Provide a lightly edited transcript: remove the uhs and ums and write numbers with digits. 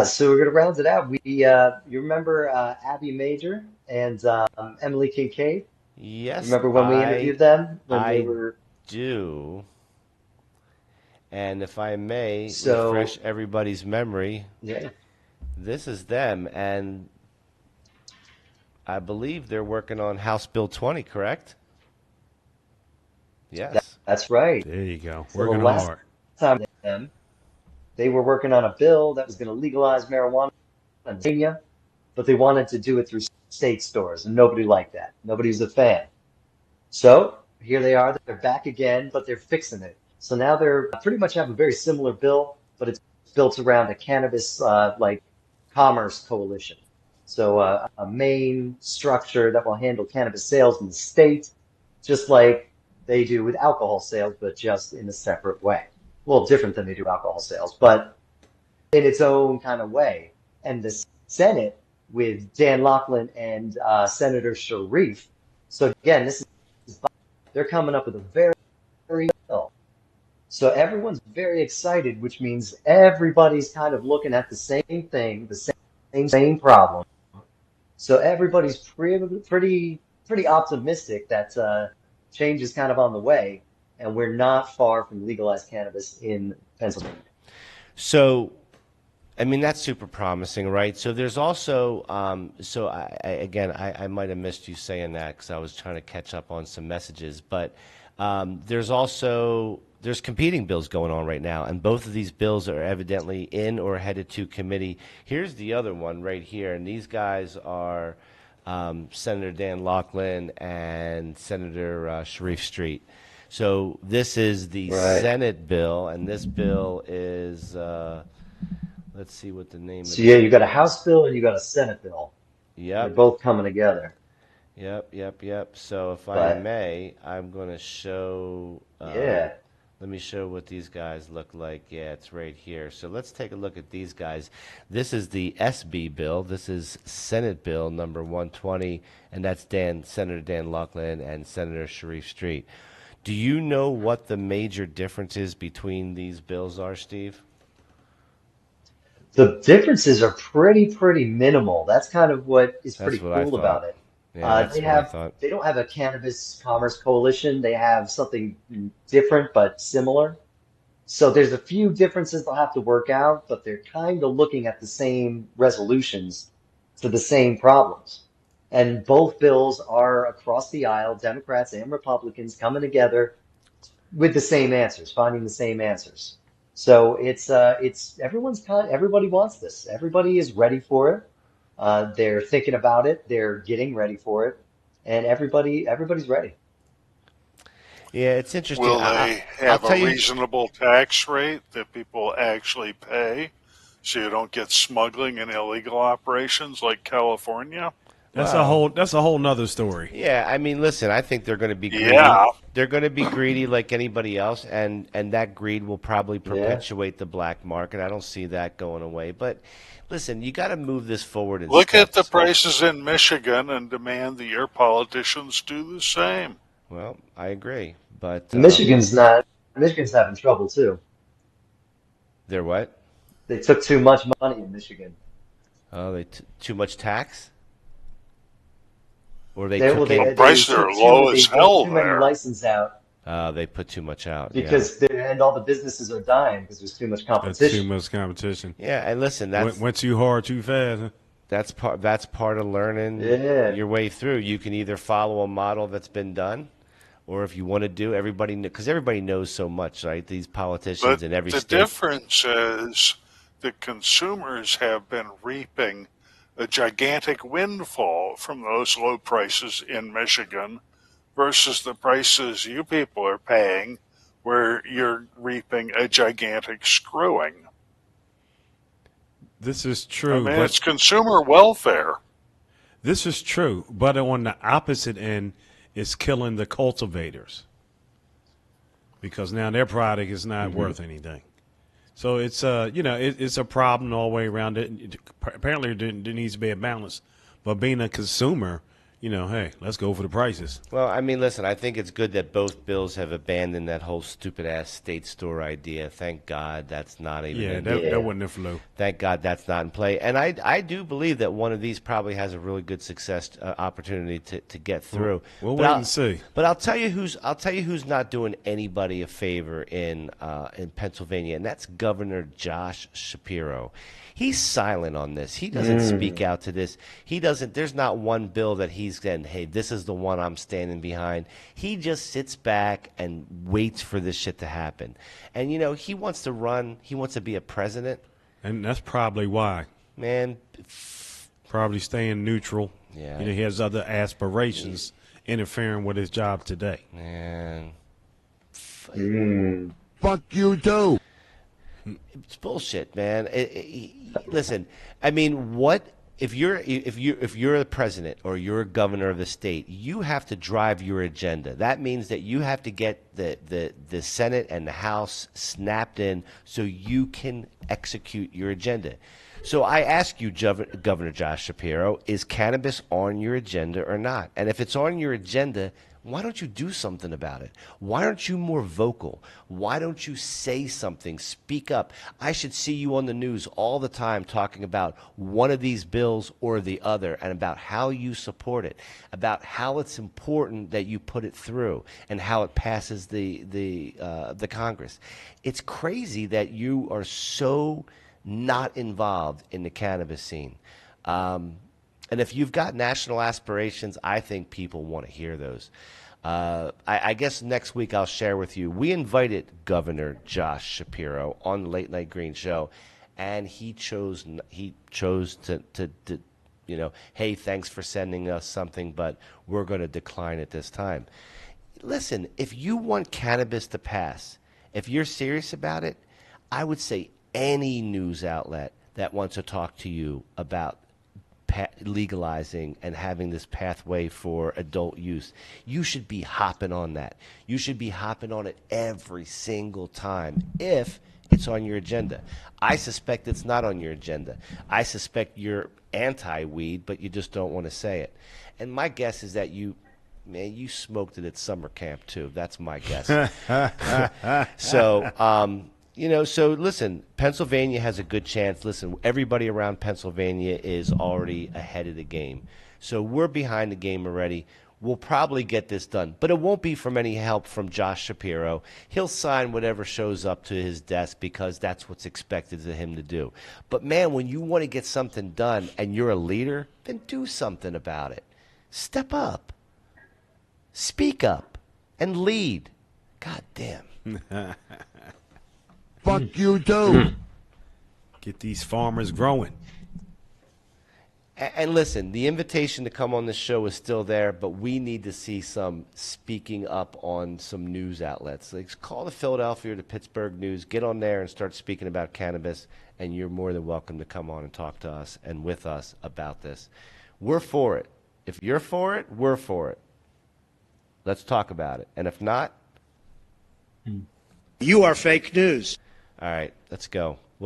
So we're going to round it out. You remember Abby Major and Emily Kinkead? Yes, Remember when we interviewed them when they I were do. And if I may refresh so everybody's memory, yeah. this is them, and I believe they're working on House Bill 20, correct? Yes. That's right. There you go. So the Working last hard. time them, they were working on a bill that was going to legalize marijuana in Pennsylvania, but they wanted to do it through state stores, and nobody liked that. Nobody was a fan. So here they are. They're back again, but they're fixing it. So now they're pretty much have a very similar bill, but it's built around a cannabis like commerce coalition. So a main structure that will handle cannabis sales in the state, just like they do with alcohol sales, but just in a separate way. Well, different than they do alcohol sales, but in its own kind of way. And the Senate with Dan Laughlin and Senator Sharif. So again, this is they're coming up with a very bill. So everyone's very excited, which means everybody's kind of looking at the same thing, the same problem. So everybody's pretty optimistic that change is kind of on the way, and we're not far from legalized cannabis in Pennsylvania. So, I mean, that's super promising, right? So there's also, I might have missed you saying that because I was trying to catch up on some messages, but there's competing bills going on right now, and both of these bills are evidently in or headed to committee. Here's the other one right here, and these guys are Senator Dan Laughlin and Senator Sharif Street. So this is the Right. Senate bill, and this bill is. Let's see what the name of So yeah, this. you got a House bill and you got a Senate bill. They're Yep, both coming together. yep. So if I But may, I'm going to show. yeah, Let me show what these guys look like. Yeah, it's right here. So let's take a look at these guys. This is the SB bill. This is Senate Bill number 120, and that's Senator Dan Laughlin and Senator Sharif Street. Do you know what the major differences between these bills are, Steve? the differences are pretty minimal. That's kind of what is That's pretty what I cool thought. about it. Yeah, They that's what I have thought. they don't have a cannabis commerce coalition. They have something different but similar. So there's a few differences they'll have to work out, but they're kind of looking at the same resolutions to the same problems. And both bills are across the aisle, Democrats and Republicans coming together with the same answers, finding the same answers. So it's everybody wants this. Everybody is ready for it. They're thinking about it. They're getting ready for it, and everybody's ready. Yeah, it's interesting. Will they I'll have a tell you. reasonable tax rate that people actually pay so you don't get smuggling and illegal operations like California? Well, That's a whole nother story. yeah, I mean, listen, I think they're going to be greedy. Yeah. They're going to be greedy like anybody else, and that greed will probably Yeah. perpetuate the black market. I don't see that going away. But listen, you got to move this forward in Look at the steps. prices in Michigan and demand that your politicians do the same. Well, I agree, but Michigan's not. Michigan's having trouble too. they're what? They took too much money in Michigan. Oh, too much tax, or they They well took they Well, in. they prices are took too low they as put hell too many there. licenses out They put too much out. Yeah, because and all the businesses are dying because there's too much That's too competition. much competition. yeah, and listen, Went too hard, too fast. Huh? that's part of learning Yeah. your way through. You can either follow a model that's been done, or if you want to do everybody, because everybody knows so much, right? These But politicians in every the state. difference is the consumers have been reaping a gigantic windfall from those low prices in Michigan versus the prices you people are paying, where you're reaping a gigantic screwing. This is I true, mean, but it's consumer welfare. this is true. But on the opposite end, it's killing the cultivators because now their product is not Hmm. worth anything. So it's it's a problem all the way around. Apparently, there needs to be a balance. But being a consumer, hey, let's go for the prices. Well, I mean, listen, I think it's good that both bills have abandoned that whole stupid-ass state store idea. Thank God that's not even Yeah, in that wasn't the flu. Thank God that's not in play. And I do believe that one of these probably has a really good success opportunity to get through. We'll But wait and see. But I'll tell you who's not doing anybody a favor in Pennsylvania, and that's Governor Josh Shapiro. He's silent on this. He doesn't speak out to this. He doesn't. There's not one bill that he's saying, "Hey, this is the one I'm standing behind." He just sits back and waits for this shit to happen. And he wants to run. He wants to be a president. And that's probably why. Man, Probably staying neutral. Yeah. He has other aspirations interfering with his job today. man, Fuck you too. it's bullshit, man. Listen, I mean, what if you're the president or you're a governor of the state? You have to drive your agenda. That means that you have to get the Senate and the House snapped in so you can execute your agenda. So I ask you, Governor Josh Shapiro, is cannabis on your agenda or not? And if it's on your agenda, why don't you do something about it? Why aren't you more vocal? Why don't you say something? Speak up. I should see you on the news all the time talking about one of these bills or the other and about how you support it, about how it's important that you put it through and how it passes the Congress. It's crazy that you are so not involved in the cannabis scene. And if you've got national aspirations, I think people want to hear those. I guess next week I'll share with you. We invited Governor Josh Shapiro on the Late Night Green Show, and he chose to hey, thanks for sending us something, but we're going to decline at this time. Listen, if you want cannabis to pass, if you're serious about it, I would say any news outlet that wants to talk to you about legalizing and having this pathway for adult use, you should be hopping on that. You should be hopping on it every single time if it's on your agenda. I suspect it's not on your agenda. I suspect you're anti-weed, but you just don't want to say it. And my guess is that you smoked it at summer camp too. That's my guess. So listen, Pennsylvania has a good chance. Listen, everybody around Pennsylvania is already ahead of the game. So we're behind the game already. We'll probably get this done, but it won't be from any help from Josh Shapiro. He'll sign whatever shows up to his desk because that's what's expected of him to do. But man, when you want to get something done and you're a leader, then do something about it. Step up. Speak up and lead. God damn. Fuck you too. Get these farmers growing. And listen, the invitation to come on this show is still there, but we need to see some speaking up on some news outlets. Like, call the Philadelphia or the Pittsburgh News, get on there and start speaking about cannabis, and you're more than welcome to come on and talk to us and with us about this. We're for it. If you're for it, we're for it. Let's talk about it. And if not, you are fake news. All right, let's go.